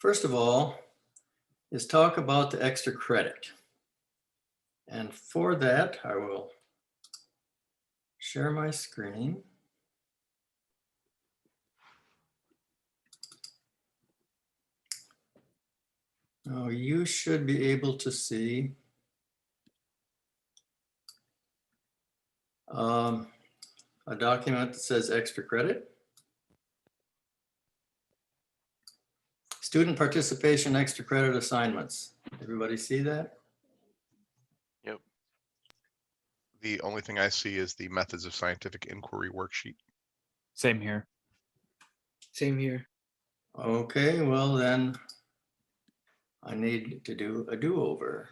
first of all, is talk about the extra credit. And for that, I will share my screen. Now you should be able to see a document that says extra credit. Student participation extra credit assignments. Everybody see that? Yep. The only thing I see is the methods of scientific inquiry worksheet. Same here. Same here. Okay, well then I need to do a do-over.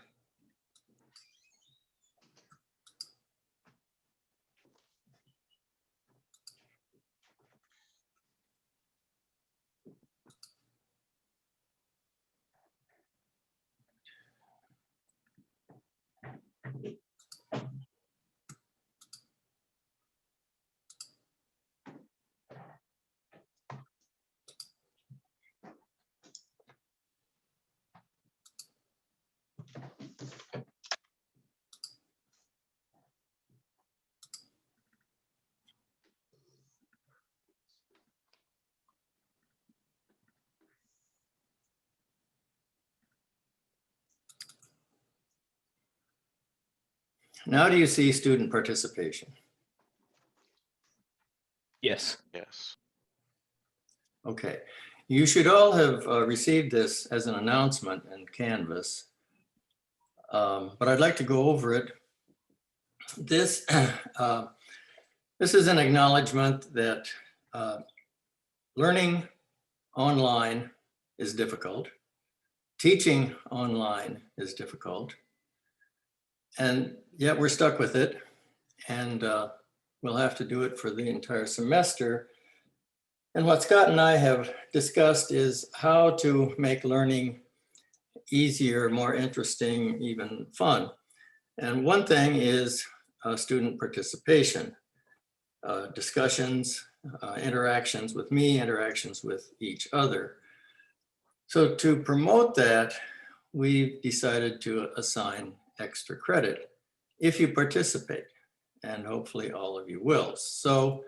Now do you see student participation? Yes. Yes. Okay, you should all have received this as an announcement in Canvas, but I'd like to go over it. This is an acknowledgement that learning online is difficult. Teaching online is difficult. And yet we're stuck with it. And we'll have to do it for the entire semester. And what Scott and I have discussed is how to make learning easier, more interesting, even fun. And one thing is student participation, discussions, interactions with me, interactions with each other. So to promote that, we've decided to assign extra credit if you participate, and hopefully all of you will. So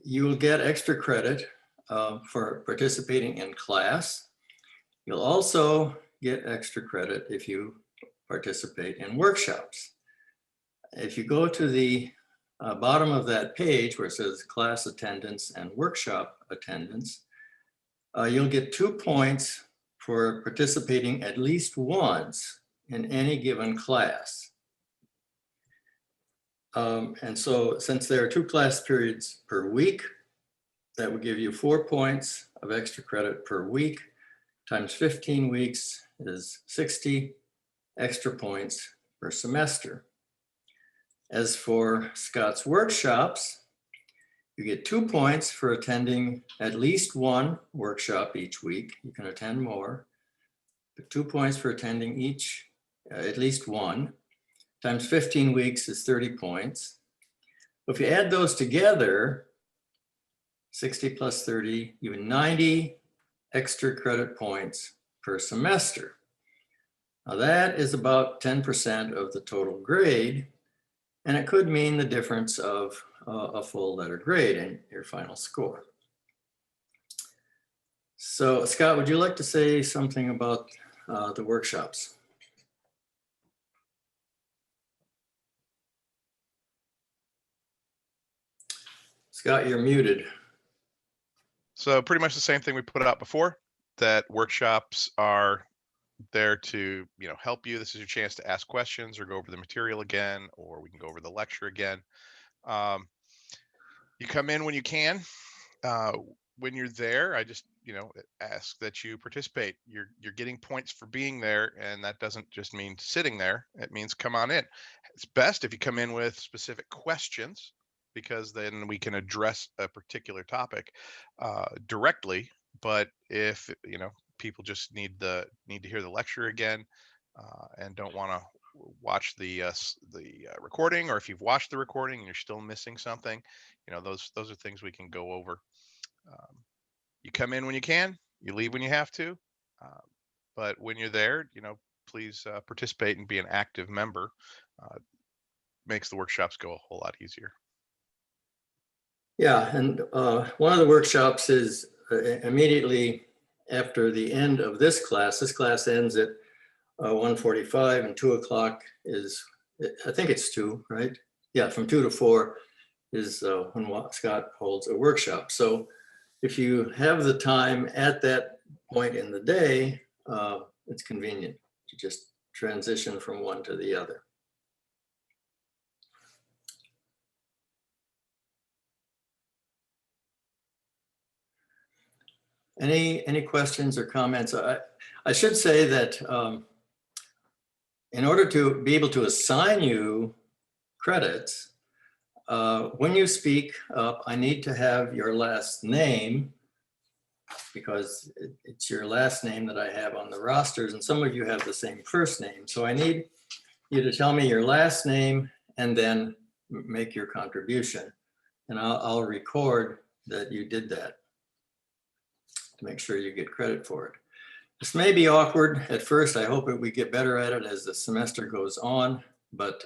you will get extra credit for participating in class. You'll also get extra credit if you participate in workshops. If you go to the bottom of that page where it says class attendance and workshop attendance, you'll get 2 points for participating at least once in any given class. And so since there are 2 class periods per week, that would give you 4 points of extra credit per week, times 15 weeks is 60 extra points per semester. As for Scott's workshops, you get 2 points for attending at least 1 workshop each week. You can attend more, but 2 points for attending each, at least 1, times 15 weeks is 30 points. If you add those together, 60 plus 30, you have 90 extra credit points per semester. Now that is about 10% of the total grade, and it could mean the difference of a full letter grade in your final score. So Scott, would you like to say something about the workshops? Scott, you're muted. So pretty much the same thing we put out before, that workshops are there to, help you. This is your chance to ask questions or go over the material again, or we can go over the lecture again. You come in when you can. When you're there, I just, ask that you participate. You're getting points for being there, and that doesn't just mean sitting there. It means come on in. It's best if you come in with specific questions, because then we can address a particular topic directly. But if people just need to hear the lecture again and don't want to watch the recording, or if you've watched the recording and you're still missing something, those are things we can go over. You come in when you can, you leave when you have to. But when you're there, please participate and be an active member. Makes the workshops go a whole lot easier. Yeah, and one of the workshops is immediately after the end of this class. This class ends at 1:45, and 2 o'clock is, I think it's 2, right? Yeah, from 2 to 4 is when Scott holds a workshop. So if you have the time at that point in the day, it's convenient to just transition from one to the other. Any questions or comments? I should say that in order to be able to assign you credits, when you speak up, I need to have your last name, because it's your last name that I have on the rosters, and some of you have the same first name. So I need you to tell me your last name and then make your contribution. And I'll record that you did that to make sure you get credit for it. This may be awkward at first. I hope that we get better at it as the semester goes on, but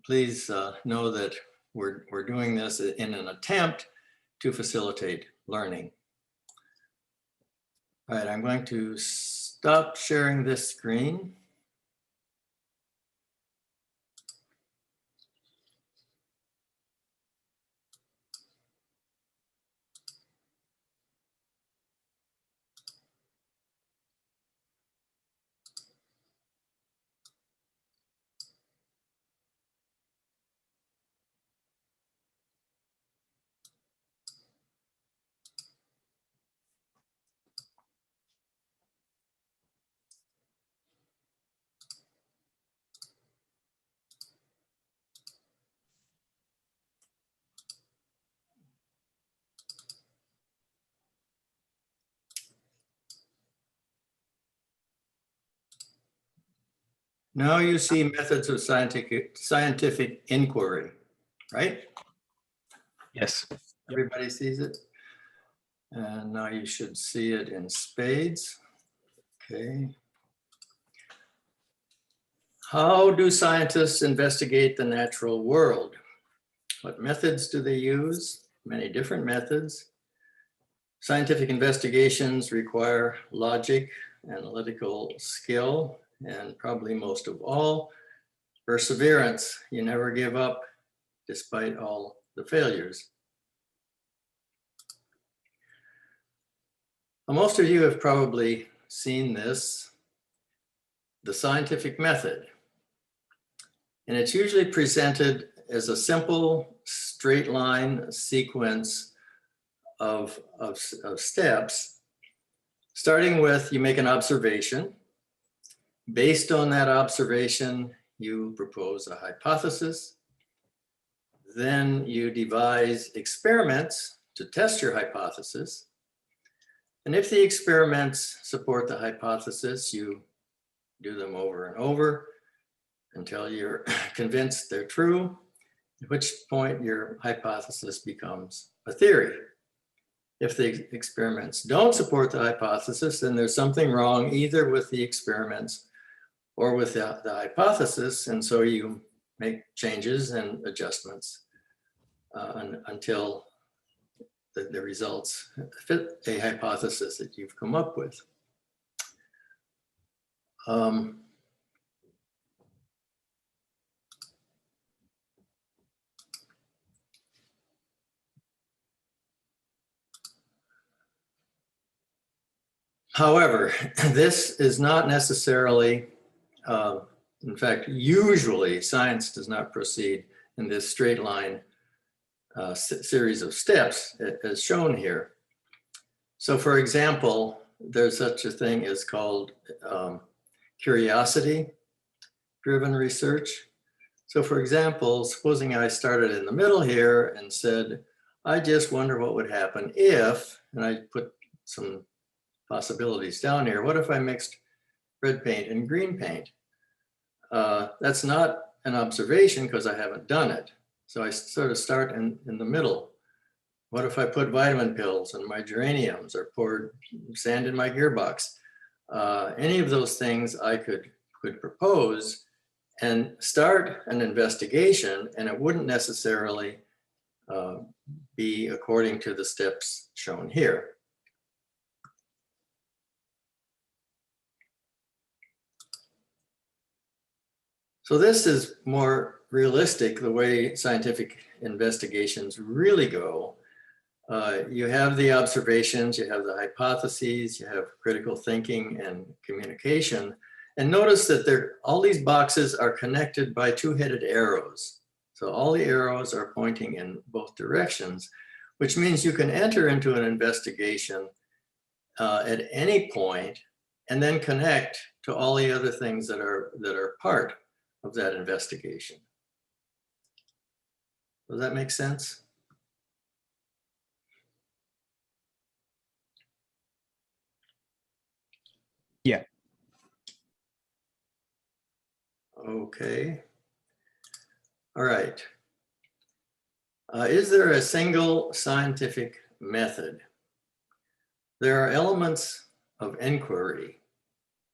please know that we're doing this in an attempt to facilitate learning. All right, I'm going to stop sharing this screen. Now you see methods of scientific inquiry, right? Yes. Everybody sees it. And now you should see it in spades. Okay. How do scientists investigate the natural world? What methods do they use? Many different methods. Scientific investigations require logic, analytical skill, and probably most of all, perseverance. You never give up despite all the failures. Well, most of you have probably seen this, the scientific method. And it's usually presented as a simple straight line sequence of steps. Starting with, you make an observation. Based on that observation, you propose a hypothesis. Then you devise experiments to test your hypothesis. And if the experiments support the hypothesis, you do them over and over until you're convinced they're true, at which point your hypothesis becomes a theory. If the experiments don't support the hypothesis, then there's something wrong either with the experiments or with the hypothesis, and so you make changes and adjustments until the results fit a hypothesis that you've come up with. However, this is not necessarily, in fact, usually science does not proceed in this straight line series of steps as shown here. So for example, there's such a thing as called curiosity-driven research. So for example, supposing I started in the middle here and said, I just wonder what would happen if, and I put some possibilities down here. What if I mixed red paint and green paint? That's not an observation because I haven't done it. So I sort of start in the middle. What if I put vitamin pills in my geraniums or poured sand in my gearbox? Any of those things I could propose and start an investigation, and it wouldn't necessarily be according to the steps shown here. So this is more realistic, the way scientific investigations really go. You have the observations, you have the hypotheses, you have critical thinking and communication. And notice that all these boxes are connected by two-headed arrows. So all the arrows are pointing in both directions, which means you can enter into an investigation at any point and then connect to all the other things that are part of that investigation. Does that make sense? Yeah. Okay. All right. Is there a single scientific method? There are elements of inquiry,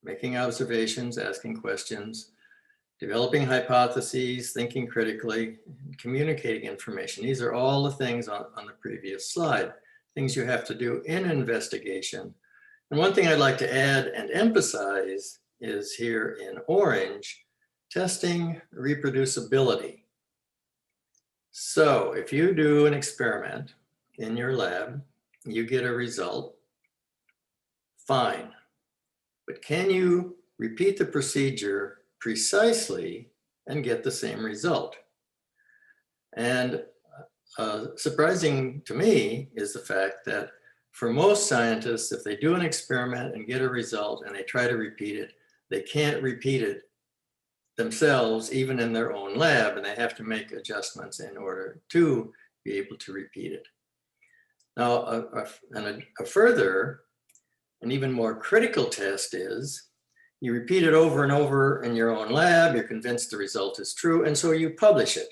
making observations, asking questions, developing hypotheses, thinking critically, communicating information. These are all the things on the previous slide, things you have to do in an investigation. And one thing I'd like to add and emphasize is here in orange, testing reproducibility. So if you do an experiment in your lab, you get a result, fine. But can you repeat the procedure precisely and get the same result? And surprising to me is the fact that for most scientists, if they do an experiment and get a result and they try to repeat it, they can't repeat it themselves, even in their own lab, and they have to make adjustments in order to be able to repeat it. Now, a further and even more critical test is you repeat it over and over in your own lab, you're convinced the result is true, and so you publish it.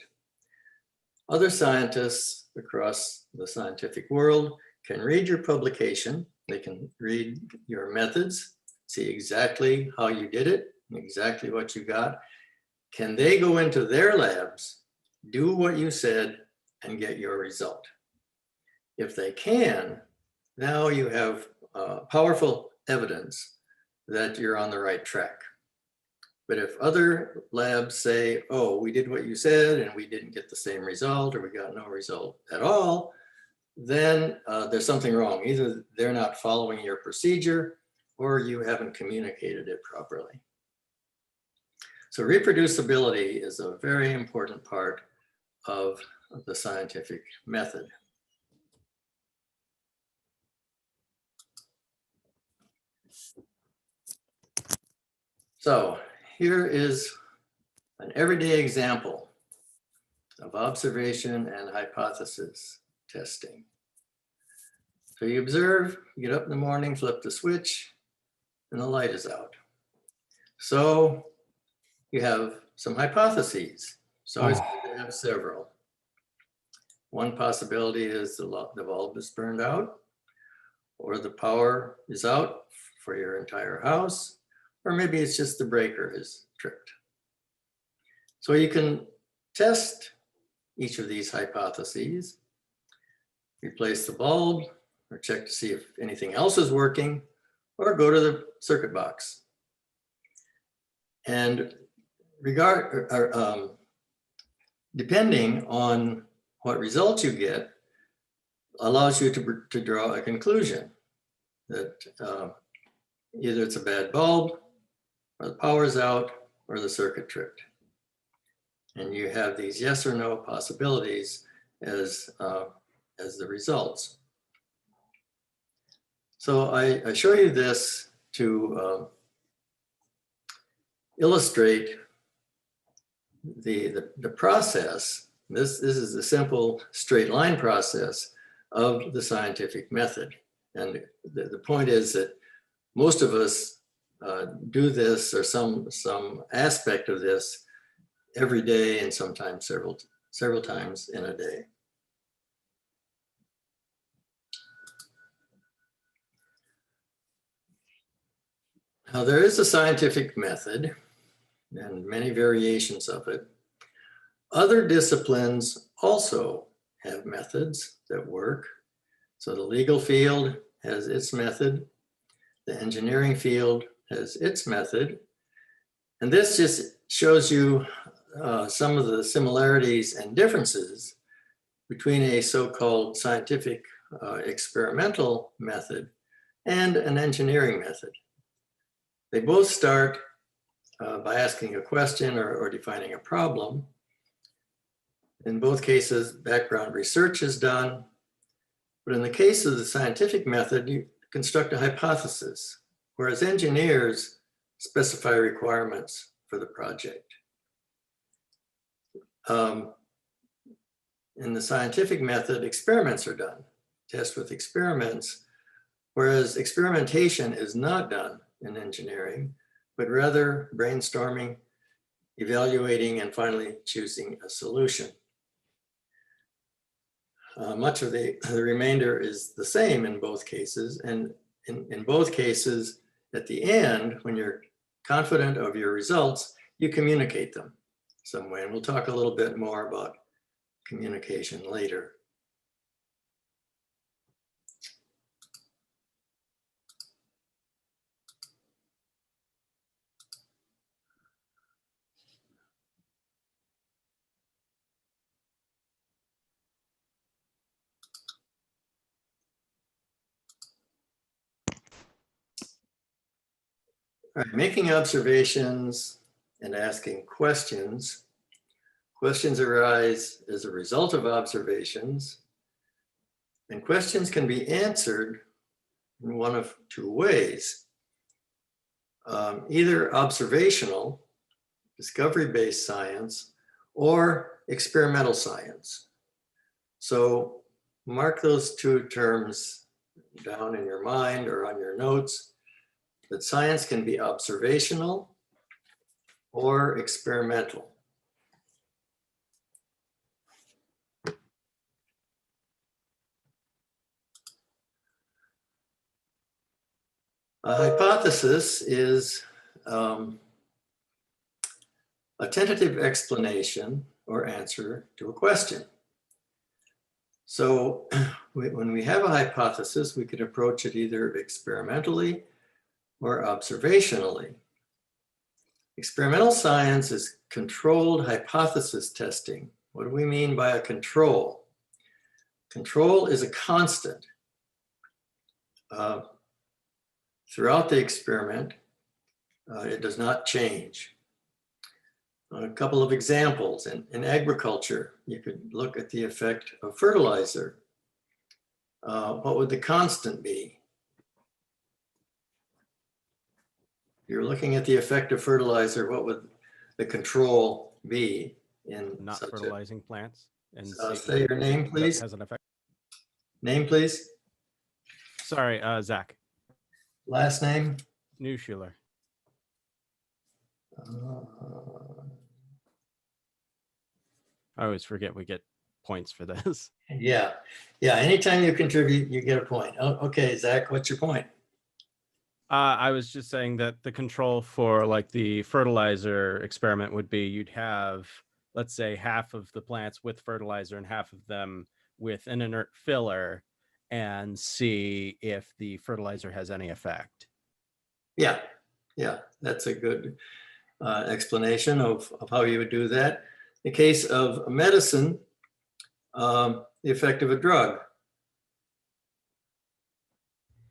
Other scientists across the scientific world can read your publication, they can read your methods, see exactly how you did it, exactly what you got. Can they go into their labs, do what you said, and get your result? If they can, now you have powerful evidence that you're on the right track. But if other labs say, oh, we did what you said and we didn't get the same result, or we got no result at all, then there's something wrong. Either they're not following your procedure or you haven't communicated it properly. So reproducibility is a very important part of the scientific method. So here is an everyday example of observation and hypothesis testing. So you observe, you get up in the morning, flip the switch, and the light is out. So you have some hypotheses. So it's good to have several. One possibility is the bulb is burned out, or the power is out for your entire house, or maybe it's just the breaker is tripped. So you can test each of these hypotheses, replace the bulb, or check to see if anything else is working, or go to the circuit box. And depending on what results you get, allows you to draw a conclusion that either it's a bad bulb, or the power's out, or the circuit tripped. And you have these yes or no possibilities as the results. So I show you this to illustrate the process. This is the simple straight line process of the scientific method. And the point is that most of us do this, or some aspect of this, every day, and sometimes several times in a day. Now, there is a scientific method and many variations of it. Other disciplines also have methods that work. So the legal field has its method. The engineering field has its method. And this just shows you some of the similarities and differences between a so-called scientific experimental method and an engineering method. They both start by asking a question or defining a problem. In both cases, background research is done. But in the case of the scientific method, you construct a hypothesis, whereas engineers specify requirements for the project. In the scientific method, experiments are done, test with experiments, whereas experimentation is not done in engineering, but rather brainstorming, evaluating, and finally choosing a solution. Much of the remainder is the same in both cases. And in both cases, at the end, when you're confident of your results, you communicate them some way. And we'll talk a little bit more about communication later. All right, making observations and asking questions. Questions arise as a result of observations, and questions can be answered in one of two ways. Either observational, discovery-based science, or experimental science. So mark those two terms down in your mind or on your notes, that science can be observational or experimental. A hypothesis is a tentative explanation or answer to a question. So when we have a hypothesis, we can approach it either experimentally or observationally. Experimental science is controlled hypothesis testing. What do we mean by a control? Control is a constant. Throughout the experiment, it does not change. A couple of examples. In agriculture, you could look at the effect of fertilizer. What would the constant be? If you're looking at the effect of fertilizer, what would the control be in Not such fertilizing plants and say your name, that please. has an effect. Name, please. Sorry, Zach Last name. Newschuler. I always forget we get points for this. Yeah. Anytime you contribute, you get a point. Okay, Zach, what's your point? I was just saying that the control for like the fertilizer experiment would be you'd have, let's say, half of the plants with fertilizer and half of them with an inert filler, and see if the fertilizer has any effect. Yeah, that's a good explanation of how you would do that. In the case of medicine, the effect of a drug.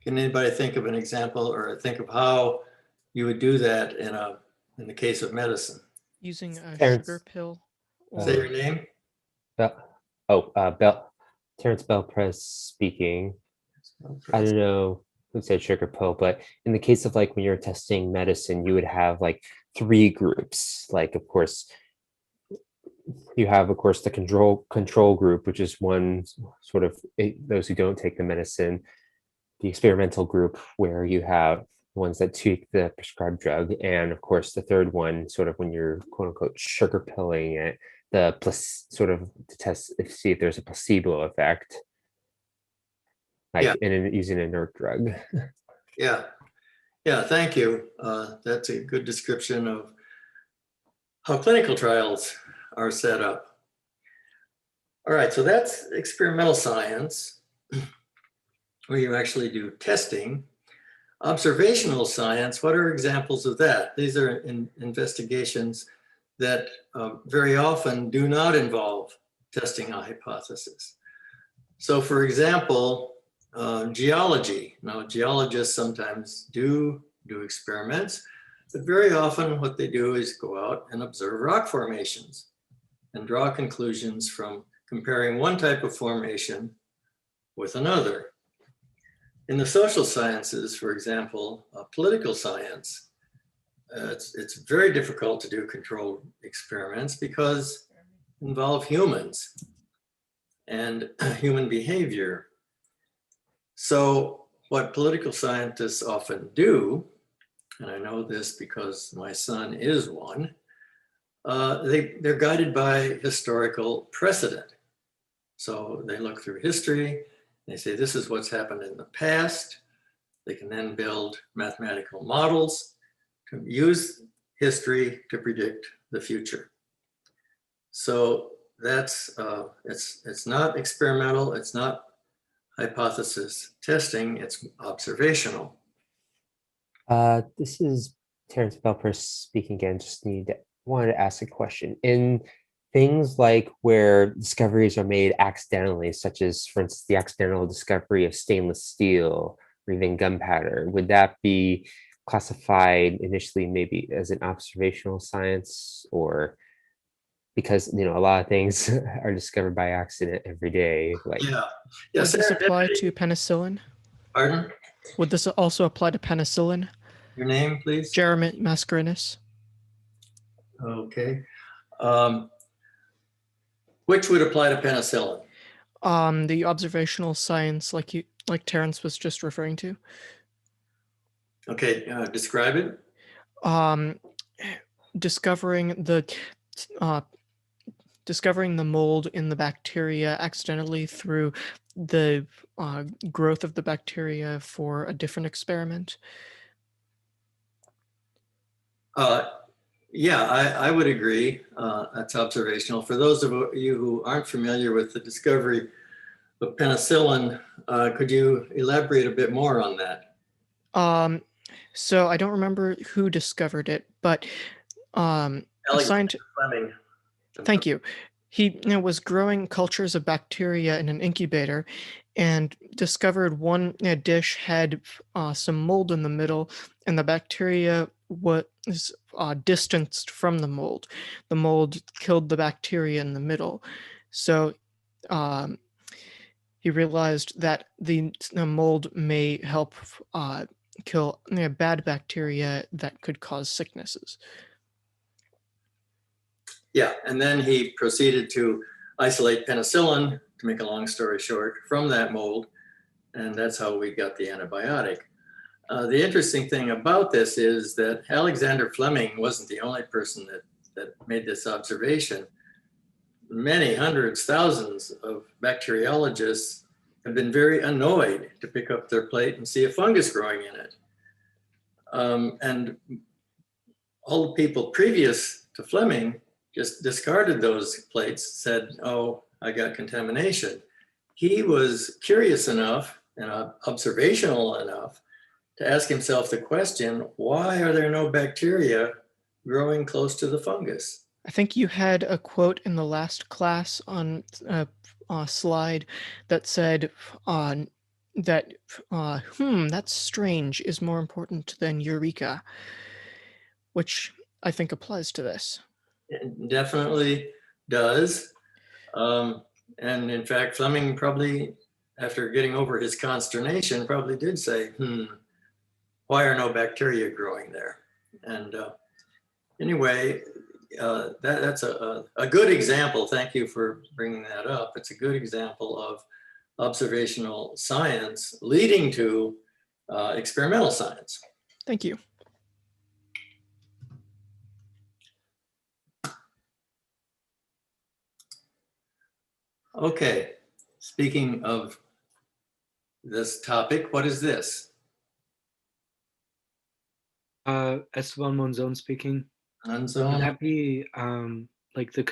Can anybody think of an example or think of how you would do that in the case of medicine? Using a Terrence. sugar pill. Say Or your name. Terrence Belpress speaking. I don't know who said sugar pill, but in the case of like when you're testing medicine, you would have like 3 groups. Like, of course, you have, of course, the control group, which is one sort of those who don't take the medicine. The experimental group, where you have ones that take the prescribed drug, and of course the third one, sort of when you're quote unquote sugar pilling it, the sort of to test see if there's a placebo effect, like using an inert drug. Yeah. Yeah, thank you. That's a good description of how clinical trials are set up. All right, so that's experimental science, where you actually do testing. Observational science, what are examples of that? These are investigations that very often do not involve testing a hypothesis. So for example, geology. Now, geologists sometimes do experiments, but very often what they do is go out and observe rock formations and draw conclusions from comparing one type of formation with another. In the social sciences, for example, political science, it's very difficult to do controlled experiments because involve humans and human behavior. So what political scientists often do, and I know this because my son is one, they're guided by historical precedent. So they look through history, they say this is what's happened in the past. They can then build mathematical models to use history to predict the future. So that's, it's not experimental, it's not hypothesis testing, it's observational. This is Terrence Belper speaking again. Wanted to ask a question. In things like where discoveries are made accidentally, such as, for instance, the accidental discovery of stainless steel or even gunpowder, would that be classified initially maybe as an observational science, or because a lot of things are discovered by accident every day? Like, Yeah. Would Yes. this apply to penicillin? Pardon? Would this also apply to penicillin? Your name, please? Jeremy Mascarenhas. Okay. Which would apply to penicillin? The observational science, like Terrence was just referring to. Okay, describe it. Discovering the mold in the bacteria accidentally through the growth of the bacteria for a different experiment. Yeah, I would agree. That's observational. For those of you who aren't familiar with the discovery of penicillin, could you elaborate a bit more on that? So I don't remember who discovered it, but a scientist. Fleming. Thank you. He was growing cultures of bacteria in an incubator and discovered one dish had some mold in the middle, and the bacteria was distanced from the mold. The mold killed the bacteria in the middle. So he realized that the mold may help kill bad bacteria that could cause sicknesses. Yeah, and then he proceeded to isolate penicillin, to make a long story short, from that mold, and that's how we got the antibiotic. The interesting thing about this is that Alexander Fleming wasn't the only person that made this observation. Many hundreds, thousands of bacteriologists have been very annoyed to pick up their plate and see a fungus growing in it. And all the people previous to Fleming just discarded those plates, said, oh, I got contamination. He was curious enough and observational enough to ask himself the question, why are there no bacteria growing close to the fungus? I think you had a quote in the last class on a slide that said that that's strange is more important than eureka, which I think applies to this. It definitely does. And in fact, Fleming probably, after getting over his consternation, probably did say, why are no bacteria growing there? And anyway, that's a good example. Thank you for bringing that up. It's a good example of observational science leading to experimental science. Thank you. Okay, speaking of this topic, what is this? Esteban Monzon speaking. Would Unzone. that be like the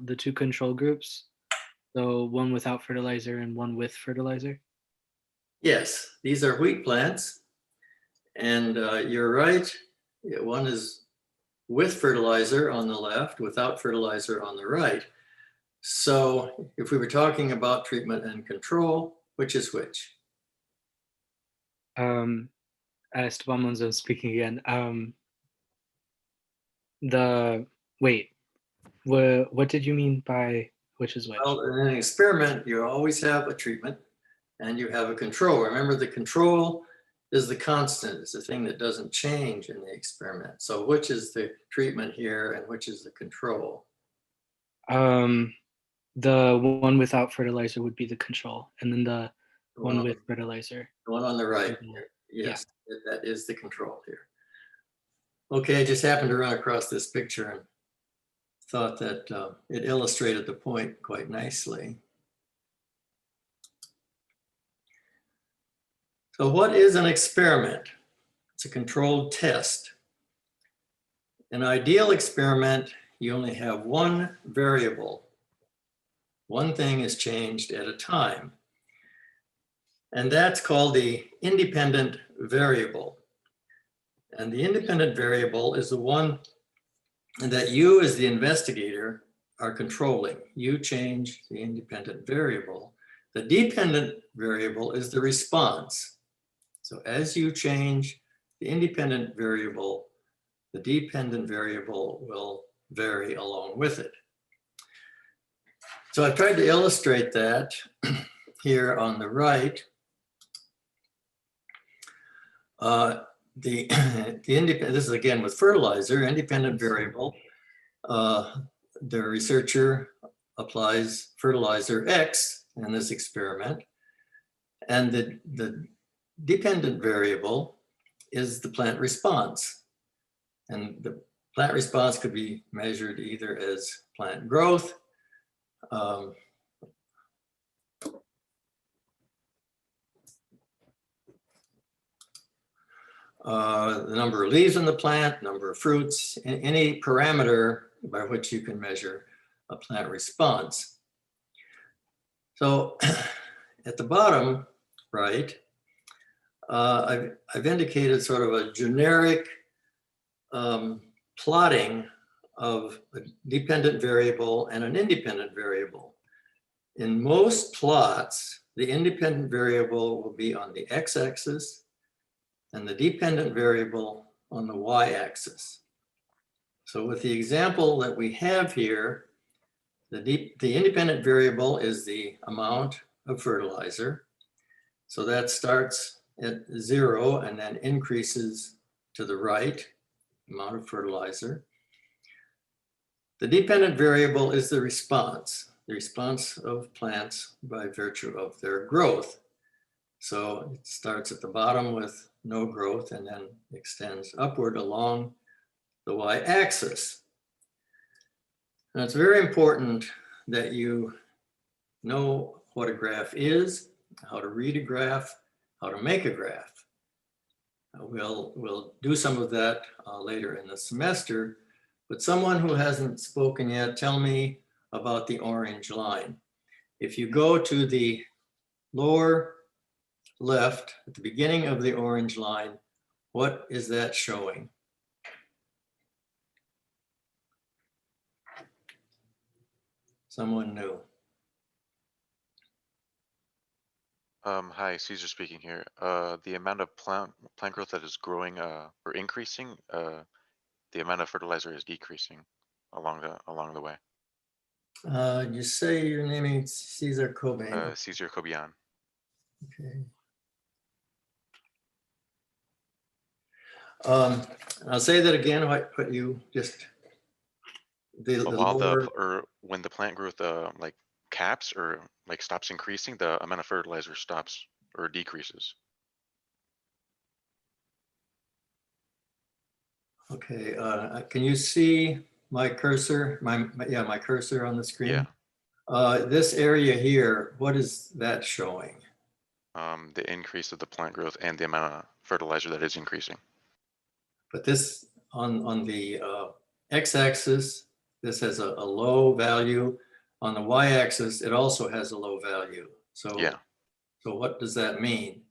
the two control groups? So one without fertilizer and one with fertilizer? Yes, these are wheat plants. And you're right. One is with fertilizer on the left, without fertilizer on the right. So if we were talking about treatment and control, which is which? Esteban Monzon speaking again. The wait, what did you mean by which is which? Well, in an experiment, you always have a treatment and you have a control. Remember, the control is the constant. It's the thing that doesn't change in the experiment. So which is the treatment here and which is the control? The one without fertilizer would be the control, and then the one with fertilizer. The one on the right. Mhm. Yes, that is the control here. Okay, I just happened to run across this picture and thought that it illustrated the point quite nicely. So what is an experiment? It's a controlled test. An ideal experiment, you only have one variable. One thing is changed at a time. And that's called the independent variable. And the independent variable is the one that you as the investigator are controlling. You change the independent variable. The dependent variable is the response. So as you change the independent variable, the dependent variable will vary along with it. So I've tried to illustrate that here on the right. This is again with fertilizer, independent variable. The researcher applies fertilizer X in this experiment, and the dependent variable is the plant response. And the plant response could be measured either as plant growth, the number of leaves in the plant, number of fruits, any parameter by which you can measure a plant response. So at the bottom right, I've indicated sort of a generic plotting of a dependent variable and an independent variable. In most plots, the independent variable will be on the x-axis and the dependent variable on the y-axis. So with the example that we have here, the independent variable is the amount of fertilizer. So that starts at 0 and then increases to the right, amount of fertilizer. The dependent variable is the response of plants by virtue of their growth. So it starts at the bottom with no growth and then extends upward along the y-axis. Now it's very important that you know what a graph is, how to read a graph, how to make a graph. We'll do some of that later in the semester, but someone who hasn't spoken yet, tell me about the orange line. If you go to the lower left at the beginning of the orange line, what is that showing? Someone new. Hi, Caesar speaking here. The amount of plant growth that is growing or increasing, the amount of fertilizer is decreasing along the way. You say your name is Cesar Cobain. Caesar Kobian. Okay. I'll say that again. What you just When the plant growth like caps or like stops increasing, the amount of fertilizer stops or decreases. Okay. Can you see my cursor? My cursor on the screen. Yeah. This area here, what is that showing? The increase of the plant growth and the amount of fertilizer that is increasing. But this on the x-axis, this has a low value. On the y-axis, it also has a low value. So, Yeah, so what does that mean?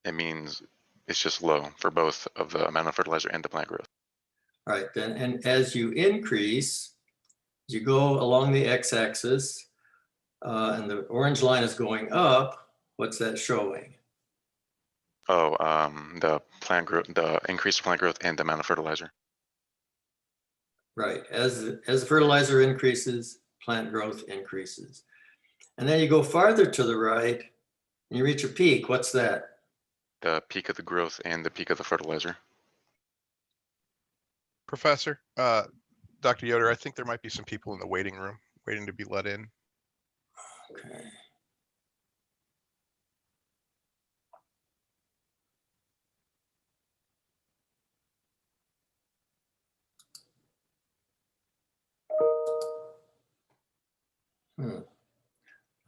it means it's just low for both of the amount of fertilizer and the plant growth. All right, then, and as you increase, as you go along the x-axis, and the orange line is going up, what's that showing? Oh, the plant growth, the increased plant growth and the amount of fertilizer. Right, as fertilizer increases, plant growth increases. And then you go farther to the right, and you reach a peak. What's that? The peak of the growth and the peak of the fertilizer. Professor, Dr. Yoder, I think there might be some people in the waiting room waiting to be let in. Okay.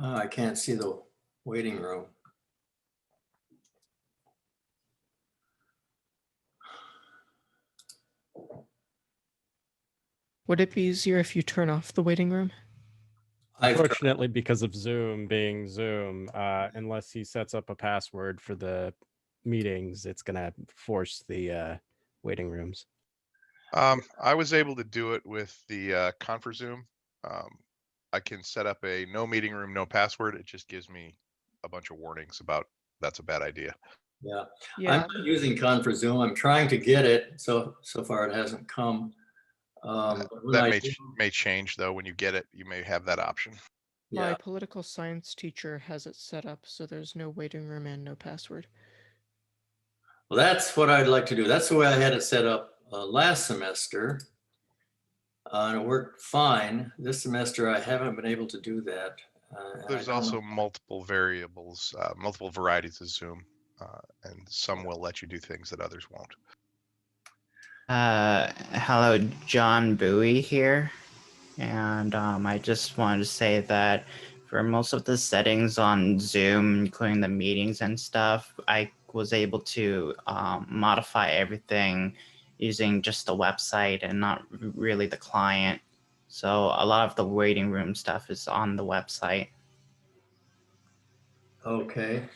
I can't see the waiting room. Would it be easier if you turn off the waiting room? Unfortunately, because of Zoom being Zoom, unless he sets up a password for the meetings, it's gonna force the waiting rooms. I was able to do it with the ConferZoom. I can set up a no meeting room, no password. It just gives me a bunch of warnings about that's a bad idea. Yeah, Yeah, I'm not using ConferZoom. I'm trying to get it. So far it hasn't come. But when That I may do, may change though. When you get it, you may have that option. my yeah, political science teacher has it set up so there's no waiting room and no password. well, that's what I'd like to do. That's the way I had it set up last semester. And it worked fine. This semester, I haven't been able to do that. And I There's don't also know. multiple variables, multiple varieties of Zoom, and some will let you do things that others won't. Hello, John Bowie here. And I just wanted to say that for most of the settings on Zoom, including the meetings and stuff, I was able to modify everything using just the website and not really the client. So a lot of the waiting room stuff is on the website. Okay.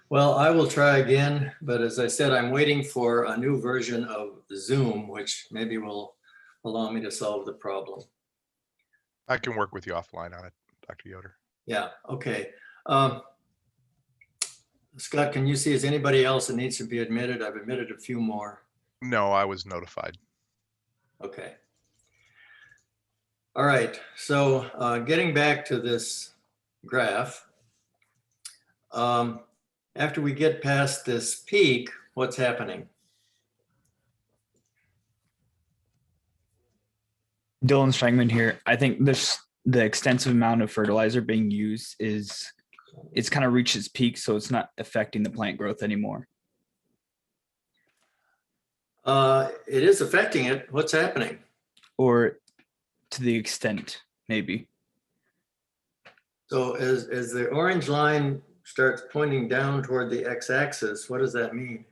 Well, I will try again, but as I said, I'm waiting for a new version of Zoom, which maybe will allow me to solve the problem. I can work with you offline on it, Dr. Yoder. Yeah, okay. Scott, can you see, is anybody else that needs to be admitted? I've admitted a few more. No, I was notified. Okay. All right, so getting back to this graph, after we get past this peak, what's happening? Dylan Strangman here. I think the extensive amount of fertilizer being used it's kind of reached its peak, so it's not affecting the plant growth anymore. It is affecting it. What's happening? Or to the extent, maybe. So as the orange line starts pointing down toward the x-axis, what does that mean?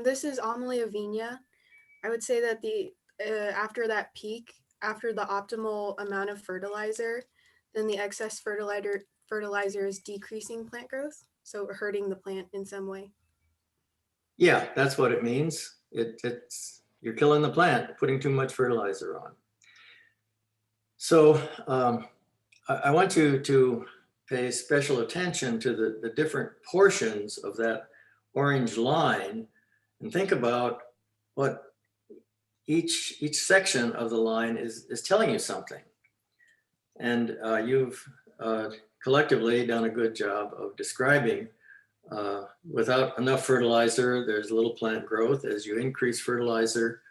This is Amelie Avina. I would say that after that peak, after the optimal amount of fertilizer, then the excess fertilizer is decreasing plant growth, so hurting the plant in some way. Yeah, that's what it means. It's you're killing the plant, putting too much fertilizer on. So I want you to pay special attention to the different portions of that orange line and think about what each section of the line is telling you something. And you've collectively done a good job of describing without enough fertilizer, there's little plant growth. As you increase fertilizer,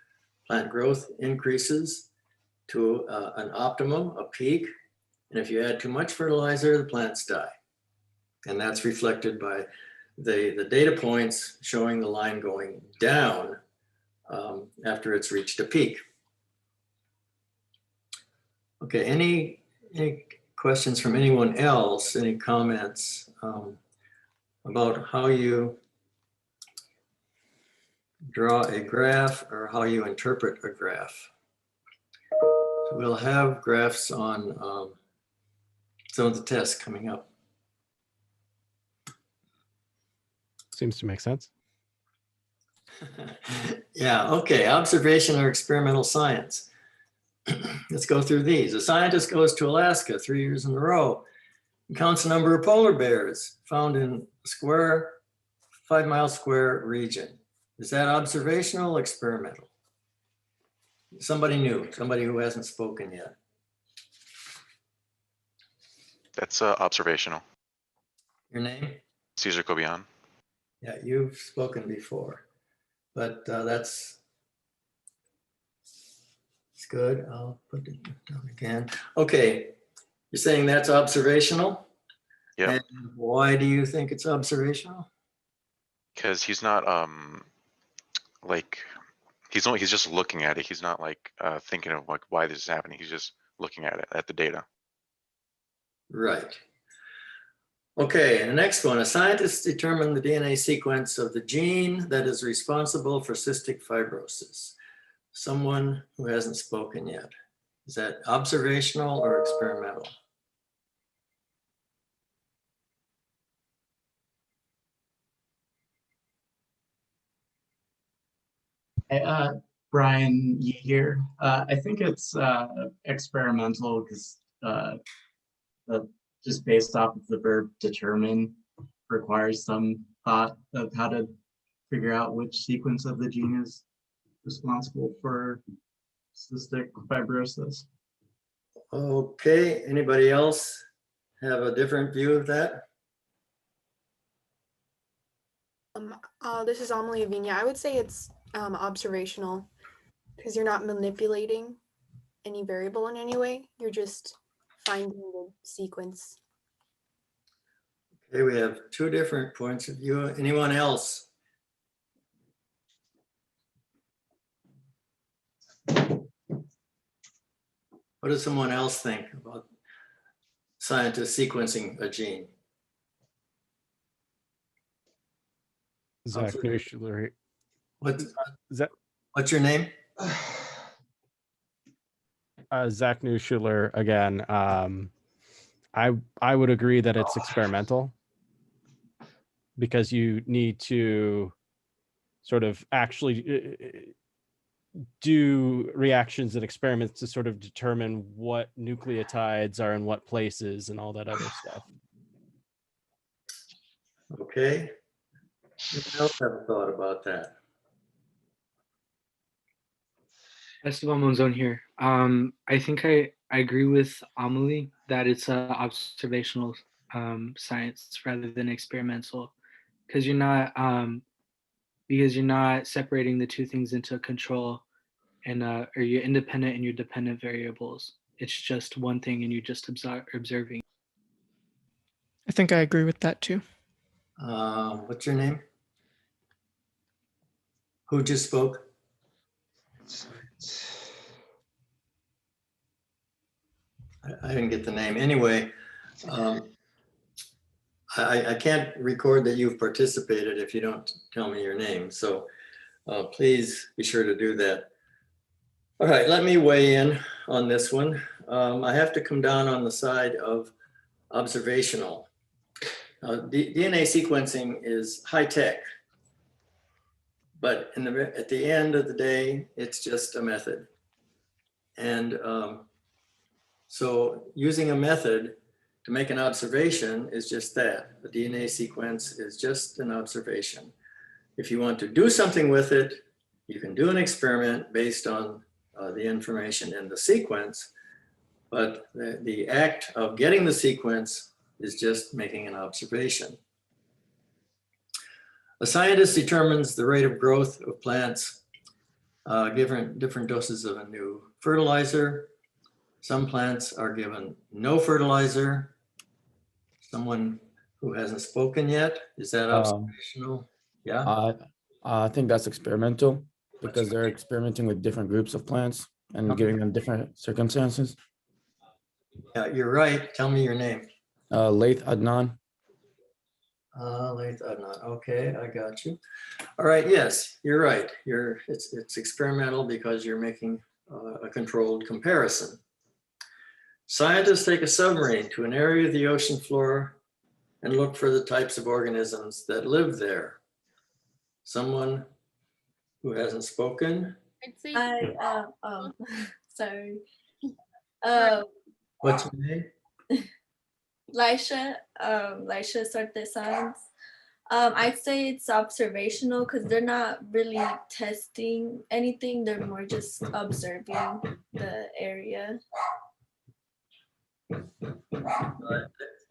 plant growth increases to an optimum, a peak. And if you add too much fertilizer, the plants die. And that's reflected by the data points showing the line going down after it's reached a peak. Okay, any questions from anyone else? Any comments about how you draw a graph or how you interpret a graph. So we'll have graphs on some of the tests coming up. Seems to make sense. Yeah, okay, observation or experimental science. Let's go through these. A scientist goes to Alaska 3 years in a row and counts the number of polar bears found in a square, 5 mile square region. Is that observational or experimental? Somebody new, somebody who hasn't spoken yet. That's observational. Your name? Cesar Cobian. Yeah, you've spoken before, but it's good. I'll put it down again. Okay, you're saying that's observational? Yeah. And why do you think it's observational? Because he's not like he's just looking at it. He's not like thinking of like why this is happening. He's just looking at it, at the data. Right. Okay, and the next one, a scientist determined the DNA sequence of the gene that is responsible for cystic fibrosis. Someone who hasn't spoken yet. Is that observational or experimental? Brian Yee here. I think it's experimental because just based off of the verb determine requires some thought of how to figure out which sequence of the gene is responsible for cystic fibrosis. Okay, anybody else have a different view of that? This is Amelie Avinia. I would say it's observational because you're not manipulating any variable in any way. You're just finding the sequence. Okay, we have two different points of view. Anyone else? What does someone else think about scientists sequencing a gene? Zach Nuschler. What's your name? Zach Nuschler again. I would agree that it's experimental because you need to sort of actually do reactions and experiments to sort of determine what nucleotides are in what places and all that other stuff. Okay. Anyone else have a thought about that? Esteban Monzon here. I think I agree with Amelie that it's observational science rather than experimental, because you're not separating the two things into a control and or your independent and your dependent variables. It's just one thing and you're just observing. I think I agree with that too. What's your name? Who just spoke? I didn't get the name. Anyway, I can't record that you've participated if you don't tell me your name. So please be sure to do that. All right, let me weigh in on this one. I have to come down on the side of observational. DNA sequencing is high tech, but at the end of the day, it's just a method. And so using a method to make an observation is just that. A DNA sequence is just an observation. If you want to do something with it, you can do an experiment based on the information in the sequence, but the act of getting the sequence is just making an observation. A scientist determines the rate of growth of plants given different doses of a new fertilizer. Some plants are given no fertilizer. Someone who hasn't spoken yet, is that observational? Yeah. I think that's experimental because they're experimenting with different groups of plants and giving them different circumstances. Yeah, you're right. Tell me your name. Laith Adnan. Late, not, okay, I got you. All right, yes, you're right. It's experimental because you're making a controlled comparison. Scientists take a submarine to an area of the ocean floor and look for the types of organisms that live there. Someone who hasn't spoken? Sorry. What's your name? Lisha Sorte Science. I'd say it's observational because they're not really testing anything. They're more just observing the area.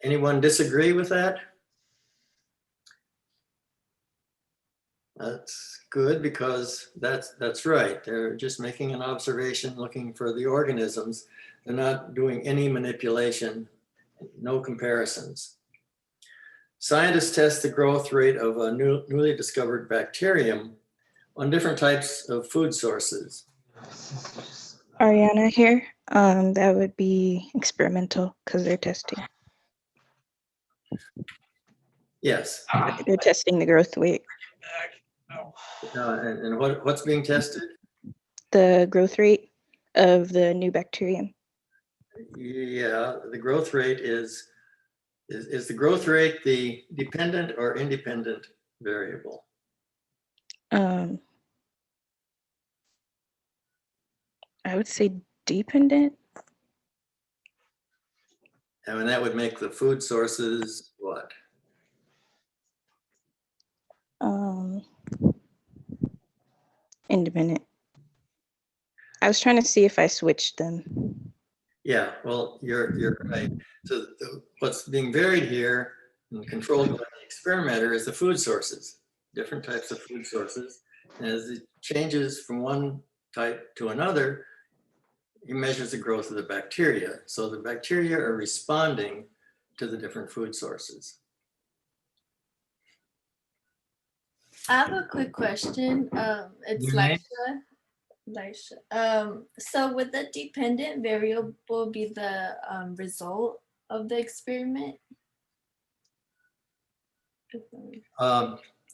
Anyone disagree with that? That's good because that's right. They're just making an observation, looking for the organisms. They're not doing any manipulation, no comparisons. Scientists test the growth rate of a newly discovered bacterium on different types of food sources. Ariana here. That would be experimental because they're testing. Yes. They're testing the growth rate. And what's being tested? The growth rate of the new bacterium. Yeah, the growth rate is the growth rate the dependent or independent variable? I would say dependent. And that would make the food sources what? Independent. I was trying to see if I switched them. Yeah, well, you're right. So what's being varied here and controlled by the experimenter is the food sources, different types of food sources. And as it changes from one type to another, it measures the growth of the bacteria. So the bacteria are responding to the different food sources. I have a quick question. It's Lisha. So would the dependent variable be the result of the experiment?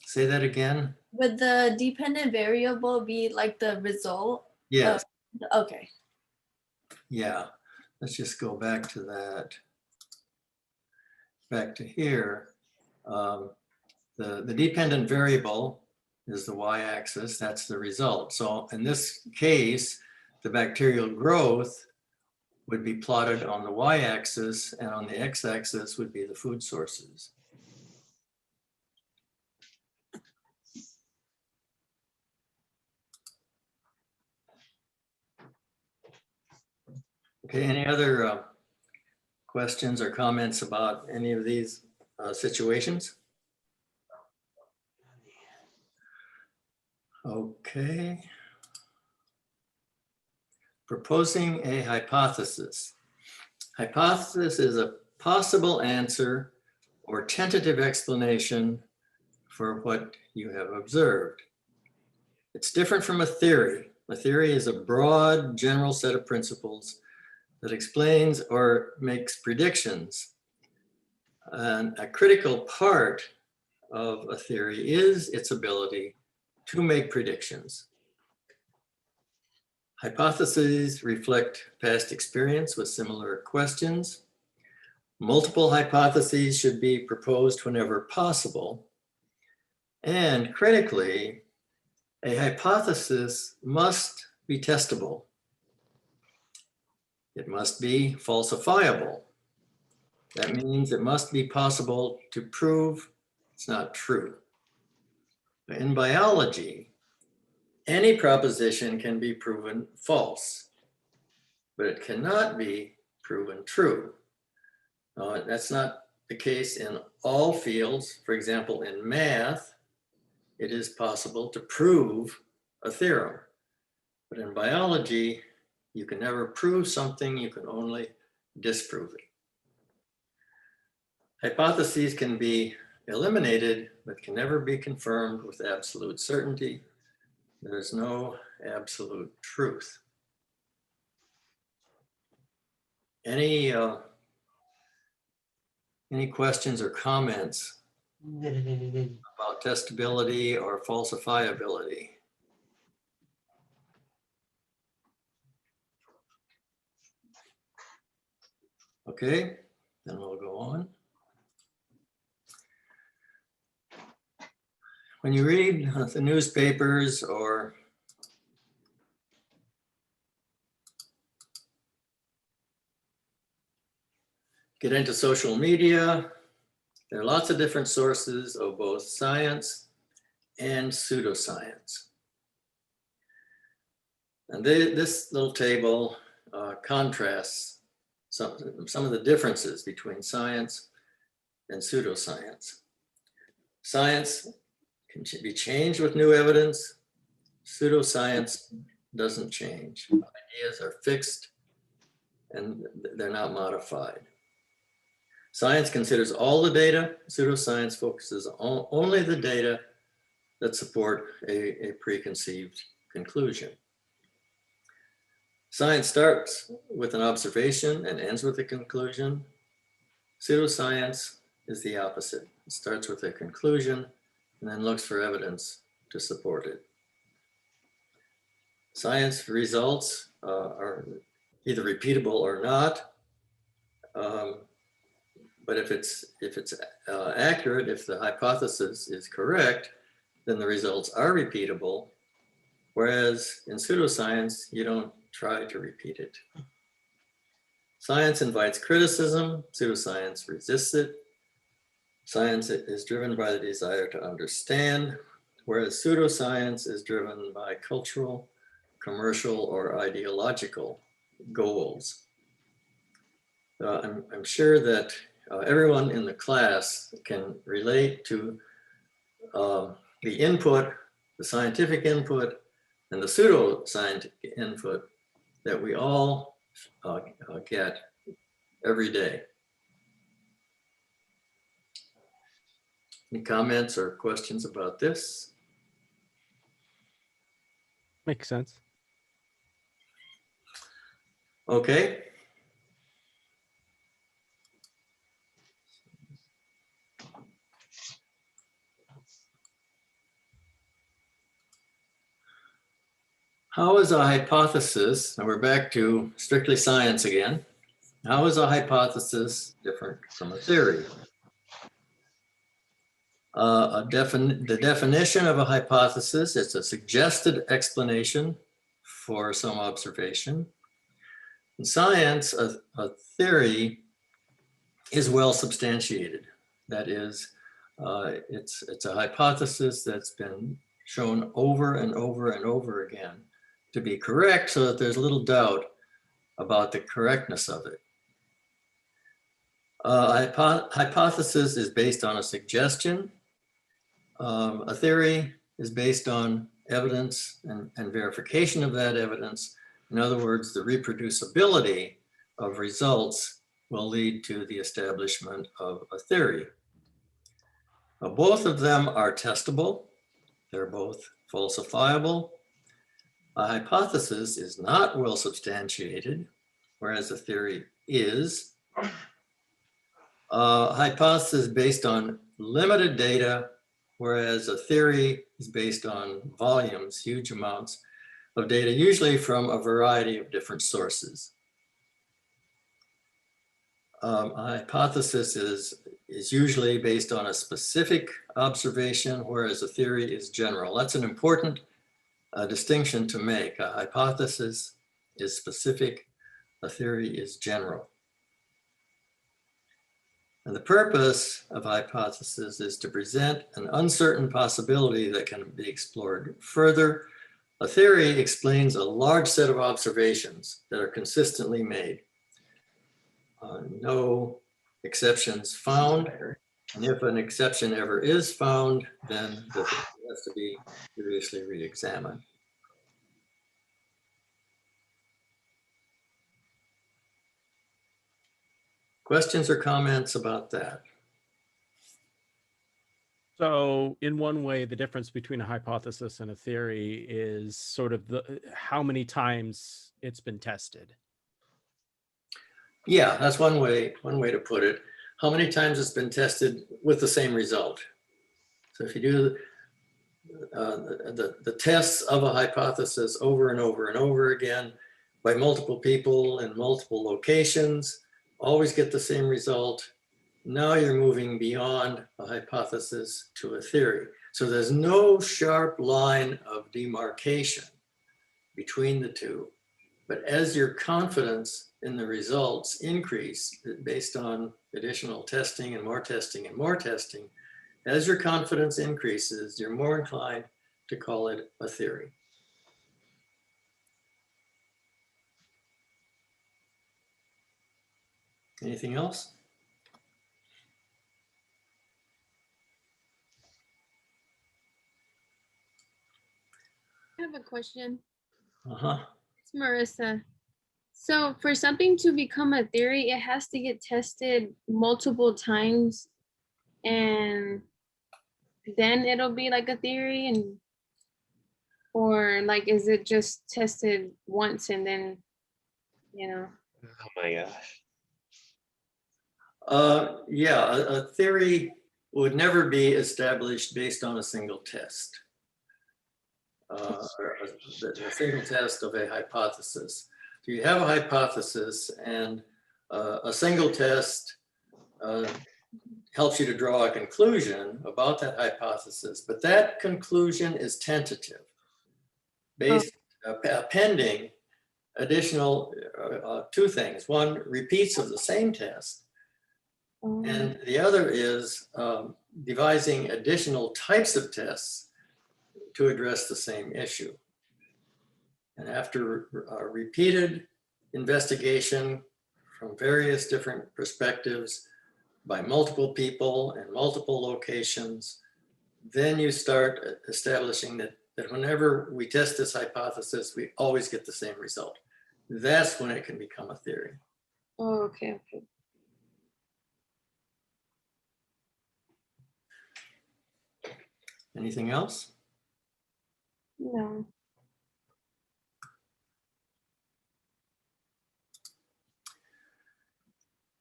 Say that again. Would the dependent variable be like the result? Yes. Okay. Yeah. Let's just go back to that. Back to here. The dependent variable is the y-axis. That's the result. So in this case, the bacterial growth would be plotted on the y-axis, and on the x-axis would be the food sources. Okay, any other questions or comments about any of these situations? Okay. Proposing a hypothesis. Hypothesis is a possible answer or tentative explanation for what you have observed. It's different from a theory. A theory is a broad, general set of principles that explains or makes predictions. And a critical part of a theory is its ability to make predictions. Hypotheses reflect past experience with similar questions. Multiple hypotheses should be proposed whenever possible. And critically, a hypothesis must be testable. It must be falsifiable. That means it must be possible to prove it's not true. In biology, any proposition can be proven false, but it cannot be proven true. That's not the case in all fields. For example, in math, it is possible to prove a theorem. But in biology, you can never prove something, you can only disprove it. Hypotheses can be eliminated, but can never be confirmed with absolute certainty. There is no absolute truth. Any questions or comments about testability or falsifiability? Okay, then we'll go on. When you read the newspapers or get into social media, there are lots of different sources of both science and pseudoscience. And this little table contrasts some of the differences between science and pseudoscience. Science can be changed with new evidence. Pseudoscience doesn't change. Ideas are fixed and they're not modified. Science considers all the data. Pseudoscience focuses on only the data that support a preconceived conclusion. Science starts with an observation and ends with a conclusion. Pseudoscience is the opposite. It starts with a conclusion and then looks for evidence to support it. Science results are either repeatable or not. But if it's accurate, if the hypothesis is correct, then the results are repeatable. Whereas in pseudoscience, you don't try to repeat it. Science invites criticism, pseudoscience resists it. Science is driven by the desire to understand, whereas pseudoscience is driven by cultural, commercial, or ideological goals. I'm sure that everyone in the class can relate to the input, the scientific input, and the pseudoscientific input that we all get every day. Any comments or questions about this? Makes sense. Okay. How is a hypothesis, and we're back to strictly science again, how is a hypothesis different from a theory? The definition of a hypothesis is a suggested explanation for some observation. In science, a theory is well substantiated. That is, it's a hypothesis that's been shown over and over and over again to be correct, so that there's little doubt about the correctness of it. Hypothesis is based on a suggestion. A theory is based on evidence and verification of that evidence. In other words, the reproducibility of results will lead to the establishment of a theory. Both of them are testable. They're both falsifiable. A hypothesis is not well substantiated, whereas a theory is. A hypothesis is based on limited data, whereas a theory is based on volumes, huge amounts of data, usually from a variety of different sources. A hypothesis is usually based on a specific observation, whereas a theory is general. That's an important distinction to make. A hypothesis is specific, a theory is general. And the purpose of hypothesis is to present an uncertain possibility that can be explored further. A theory explains a large set of observations that are consistently made. No exceptions found. And if an exception ever is found, then the theory has to be seriously re-examined. Questions or comments about that? So in one way, the difference between a hypothesis and a theory is sort of how many times it's been tested. Yeah, that's one way to put it. how many times it's been tested with the same result. So if you do the tests of a hypothesis over and over and over again by multiple people in multiple locations, always get the same result. Now you're moving beyond a hypothesis to a theory. So there's no sharp line of demarcation between the two. But as your confidence in the results increase based on additional testing and more testing and more testing, as your confidence increases, you're more inclined to call it a theory. Anything else? I have a question. Uh-huh. It's Marissa. So for something to become a theory, it has to get tested multiple times and then it'll be like a theory, and or like is it just tested once and then, you know? Oh my gosh. Yeah, a theory would never be established based on a single test. Or a single test of a hypothesis. So you have a hypothesis and a single test helps you to draw a conclusion about that hypothesis, but that conclusion is tentative, based pending additional two things. One, repeats of the same test, and the other is devising additional types of tests to address the same issue. And after repeated investigation from various different perspectives by multiple people and multiple locations, then you start establishing that whenever we test this hypothesis, we always get the same result. That's when it can become a theory. Oh, okay, okay. Anything else? No.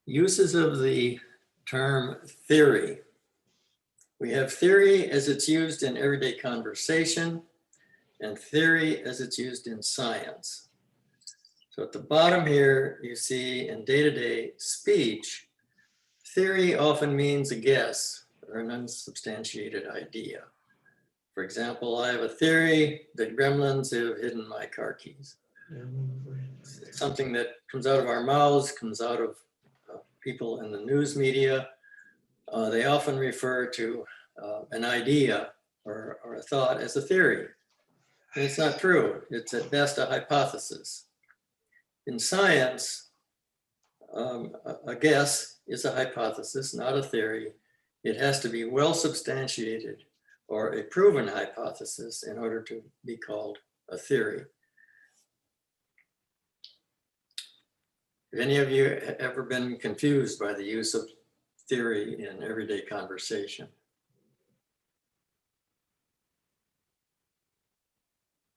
Uses of the term theory. We have theory as it's used in everyday conversation and theory as it's used in science. So at the bottom here, you see in day-to-day speech, theory often means a guess or an unsubstantiated idea. For example, I have a theory that gremlins have hidden my car keys. It's something that comes out of our mouths, comes out of people in the news media. They often refer to an idea or a thought as a theory. And it's not true. It's at best a hypothesis. In science, a guess is a hypothesis, not a theory. It has to be well substantiated or a proven hypothesis in order to be called a theory. Have any of you ever been confused by the use of theory in everyday conversation?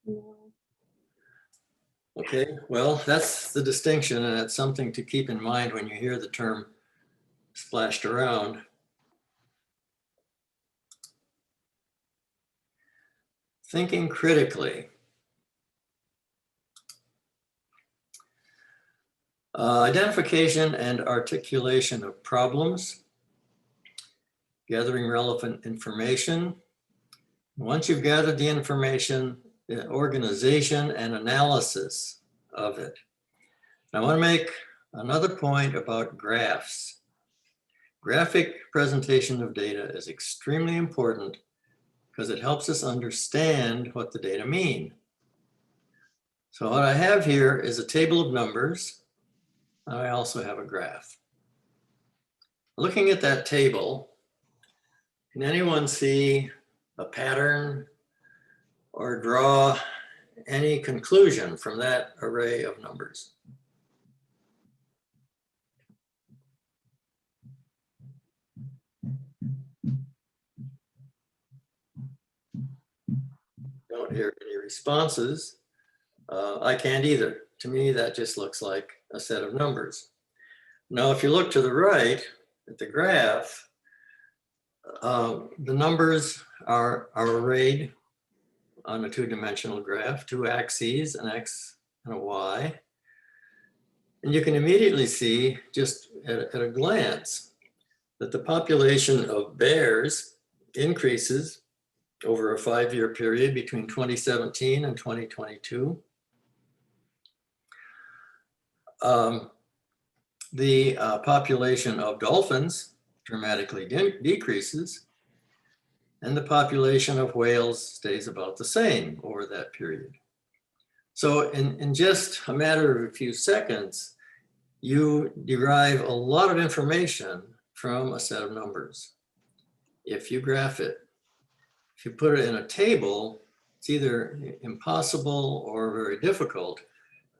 No. Okay, well, that's the distinction, and it's something to keep in mind when you hear the term splashed around. Thinking critically. Identification and articulation of problems, gathering relevant information. Once you've gathered the information, the organization and analysis of it. I want to make another point about graphs. Graphic presentation of data is extremely important because it helps us understand what the data mean. So what I have here is a table of numbers. I also have a graph. Looking at that table, can anyone see a pattern or draw any conclusion from that array of numbers? Don't hear any responses. I can't either. To me, that just looks like a set of numbers. Now, if you look to the right, at the graph, the numbers are arrayed on a two-dimensional graph, two axes, an X and a Y. And you can immediately see, just at a glance, that the population of bears increases over a 5-year period between 2017 and 2022. The population of dolphins dramatically decreases, and the population of whales stays about the same over that period. So in just a matter of a few seconds, you derive a lot of information from a set of numbers. If you graph it, if you put it in a table, it's either impossible or very difficult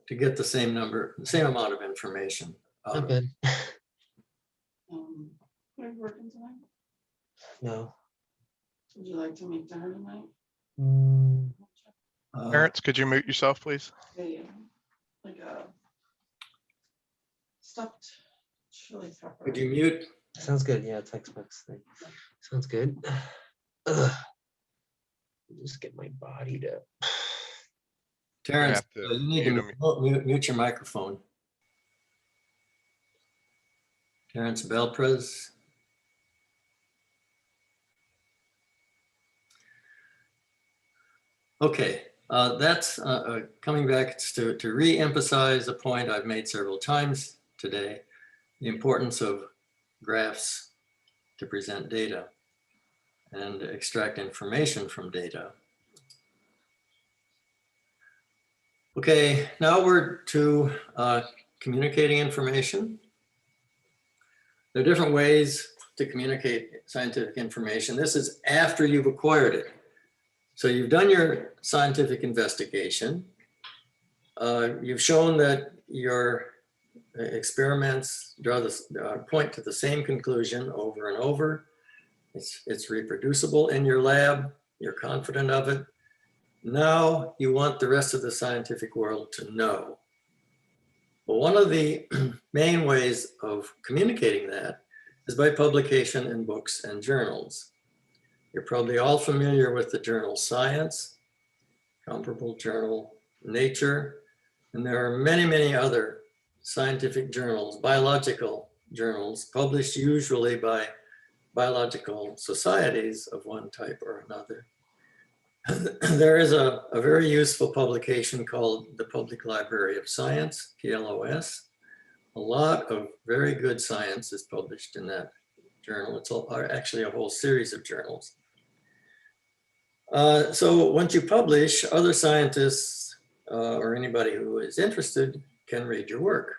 to get the same number, the same amount of information. I'm good. Are you working tonight? No. Would you like to make dinner tonight? Parents, could you mute yourself, please? Yeah, like a stuffed chili pepper. Could you mute? Sounds good. Yeah, Tex-Mex thing. Sounds good. Ugh. Just get my body to. Terrence, have to you need to mute your microphone. Terrence Belprez. Okay, that's coming back to re-emphasize a point I've made several times today, the importance of graphs to present data and extract information from data. Okay, now we're to communicating information. There are different ways to communicate scientific information. This is after you've acquired it. So you've done your scientific investigation. You've shown that your experiments point to the same conclusion over and over. It's reproducible in your lab. You're confident of it. Now you want the rest of the scientific world to know. Well, one of the main ways of communicating that is by publication in books and journals. You're probably all familiar with the journal Science, comparable journal Nature, and there are many, many other scientific journals, biological journals, published usually by biological societies of one type or another. There is a very useful publication called the Public Library of Science, PLOS. A lot of very good science is published in that journal. It's actually a whole series of journals. So once you publish, other scientists or anybody who is interested can read your work.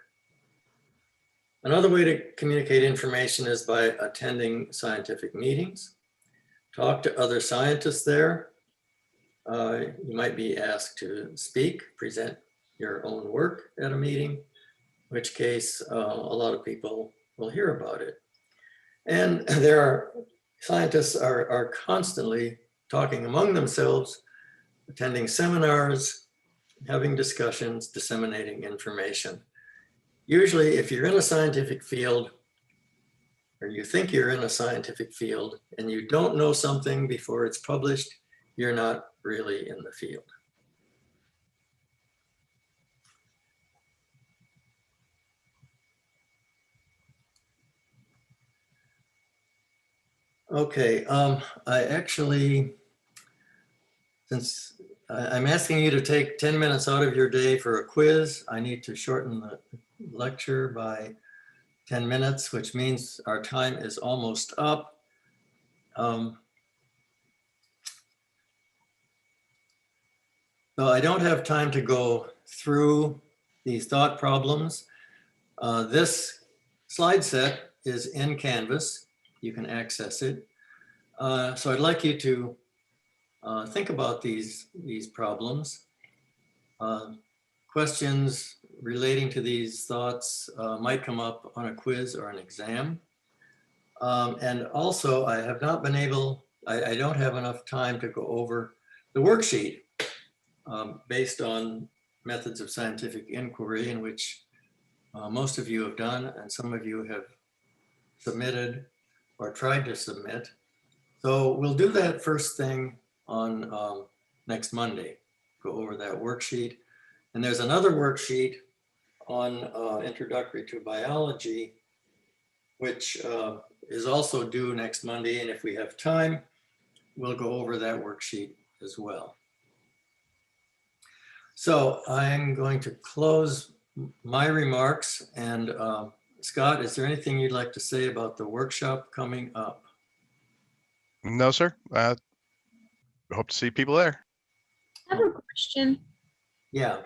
Another way to communicate information is by attending scientific meetings. Talk to other scientists there. You might be asked to speak, present your own work at a meeting, in which case a lot of people will hear about it. And scientists are constantly talking among themselves, attending seminars, having discussions, disseminating information. Usually, if you're in a scientific field, or you think you're in a scientific field, and you don't know something before it's published, you're not really in the field. Okay, I actually, since I'm asking you to take 10 minutes out of your day for a quiz, I need to shorten the lecture by 10 minutes, which means our time is almost up. So I don't have time to go through these thought problems. This slide set is in Canvas. You can access it. So I'd like you to think about these problems. Questions relating to these thoughts might come up on a quiz or an exam. And also I have not been able, I don't have enough time to go over the worksheet based on methods of scientific inquiry in which most of you have done and some of you have submitted or tried to submit. So we'll do that first thing on next Monday, go over that worksheet. And there's another worksheet on introductory to biology, which is also due next Monday. And if we have time, we'll go over that worksheet as well. So I'm going to close my remarks. And Scott, is there anything you'd like to say about the workshop coming up? No, sir. Hope to see people there. I have a question. Yeah.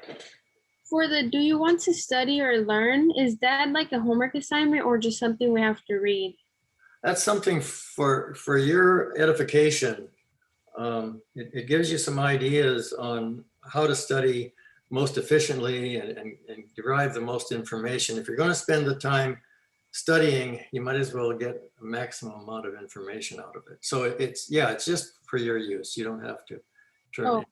For the do you want to study or learn, is that like a homework assignment or just something we have to read? That's something for your edification. It gives you some ideas on how to study most efficiently and derive the most information. If you're going to spend the time studying, you might as well get a maximum amount of information out of it. So it's just for your use. You don't have to turn it in.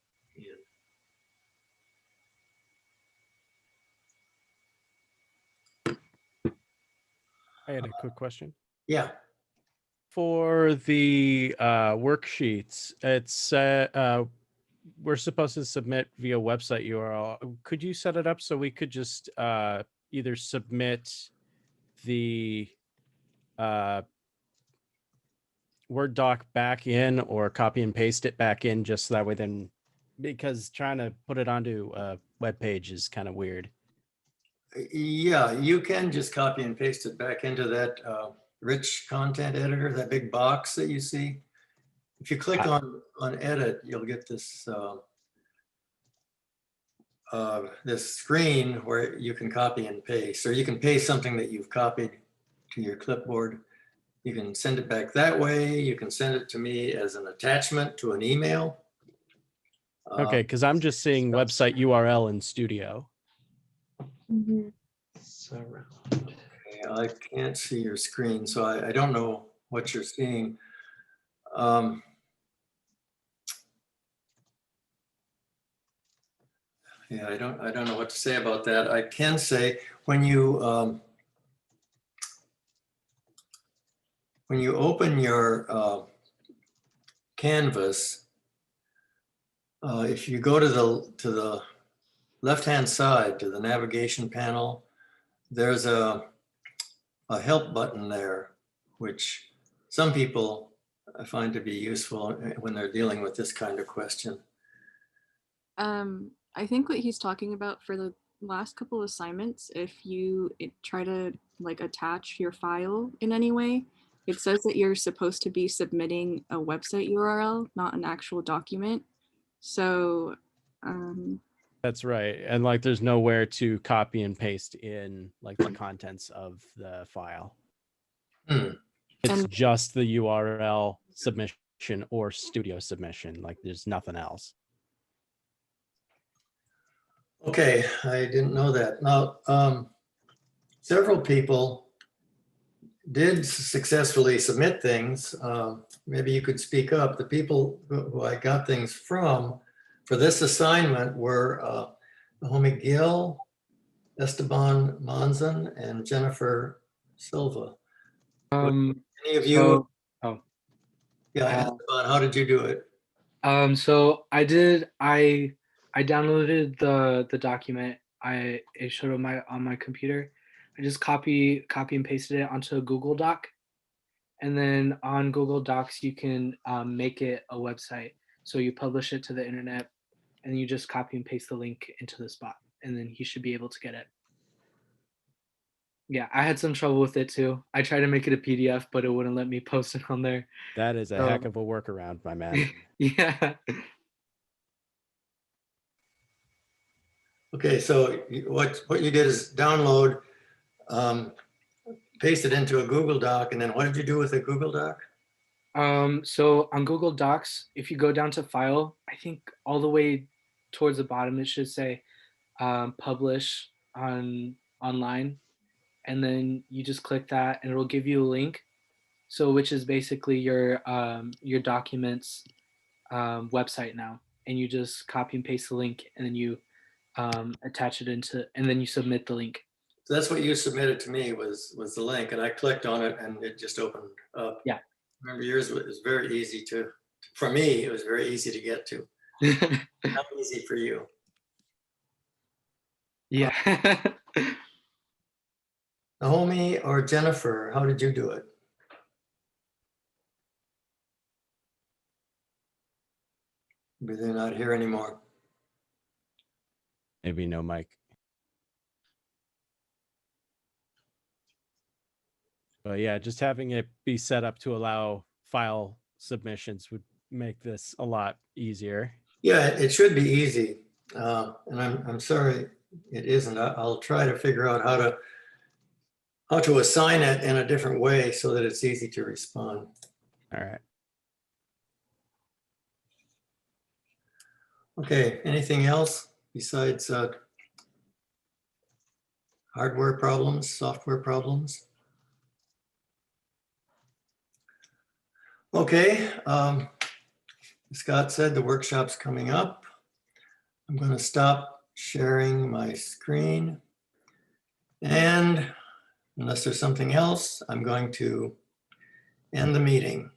I had a quick question. Yeah. For the worksheets, it's we're supposed to submit via website URL. Could you set it up so we could just either submit the Word doc back in or copy and paste it back in, just that way then, because trying to put it onto a web page is kind of weird. Yeah, you can just copy and paste it back into that rich content editor, that big box that you see. If you click on edit, you'll get this this screen where you can copy and paste, or you can paste something that you've copied to your clipboard. You can send it back that way. You can send it to me as an attachment to an email. Okay, because I'm just seeing website URL in Studio. Okay, I can't see your screen, so I don't know what you're seeing. Yeah, I don't know what to say about that. I can say when you open your Canvas, if you go to the left-hand side to the navigation panel, there's a help button there, which some people find to be useful when they're dealing with this kind of question. I think what he's talking about for the last couple assignments, if you try to like attach your file in any way, it says that you're supposed to be submitting a website URL, not an actual document. So That's right. And like there's nowhere to copy and paste in like the contents of the file. It's just the URL submission or studio submission. Like there's nothing else. Okay, I didn't know that. Now, several people did successfully submit things. Maybe you could speak up. The people who I got things from for this assignment were Naomi Gill, Esteban Monzon, and Jennifer Silva. Any of you? Yeah, Esteban, how did you do it? So I downloaded the document. It showed on my computer. I just copy and pasted it onto a Google Doc, and then on Google Docs you can make it a website. So you publish it to the internet, and you just copy and paste the link into the spot, and then he should be able to get it. Yeah, I had some trouble with it too. I tried to make it a PDF, but it wouldn't let me post it on there. That is a heck of a workaround, my man. Yeah. Okay, so what you did is download, paste it into a Google Doc, and then what did you do with the Google Doc? So on Google Docs, if you go down to File, I think all the way towards the bottom, it should say Publish online, and then you just click that, and it'll give you a link. So which is basically your documents website now, and you just copy and paste the link, and then you attach it into, and then you submit the link. So that's what you submitted to me was the link, and I clicked on it and it just opened up. Yeah. Remember, yours was very easy for me, it was very easy to get to. How easy for you? Yeah. Naomi or Jennifer, how did you do it? Maybe they're not here anymore. Maybe no mic. But yeah, just having it be set up to allow file submissions would make this a lot easier. Yeah, it should be easy. And I'm sorry it isn't. I'll try to figure out how to assign it in a different way so that it's easy to respond. All right. Okay, anything else besides hardware problems, software problems? Okay, Scott said the workshop's coming up. I'm going to stop sharing my screen. And unless there's something else, I'm going to end the meeting.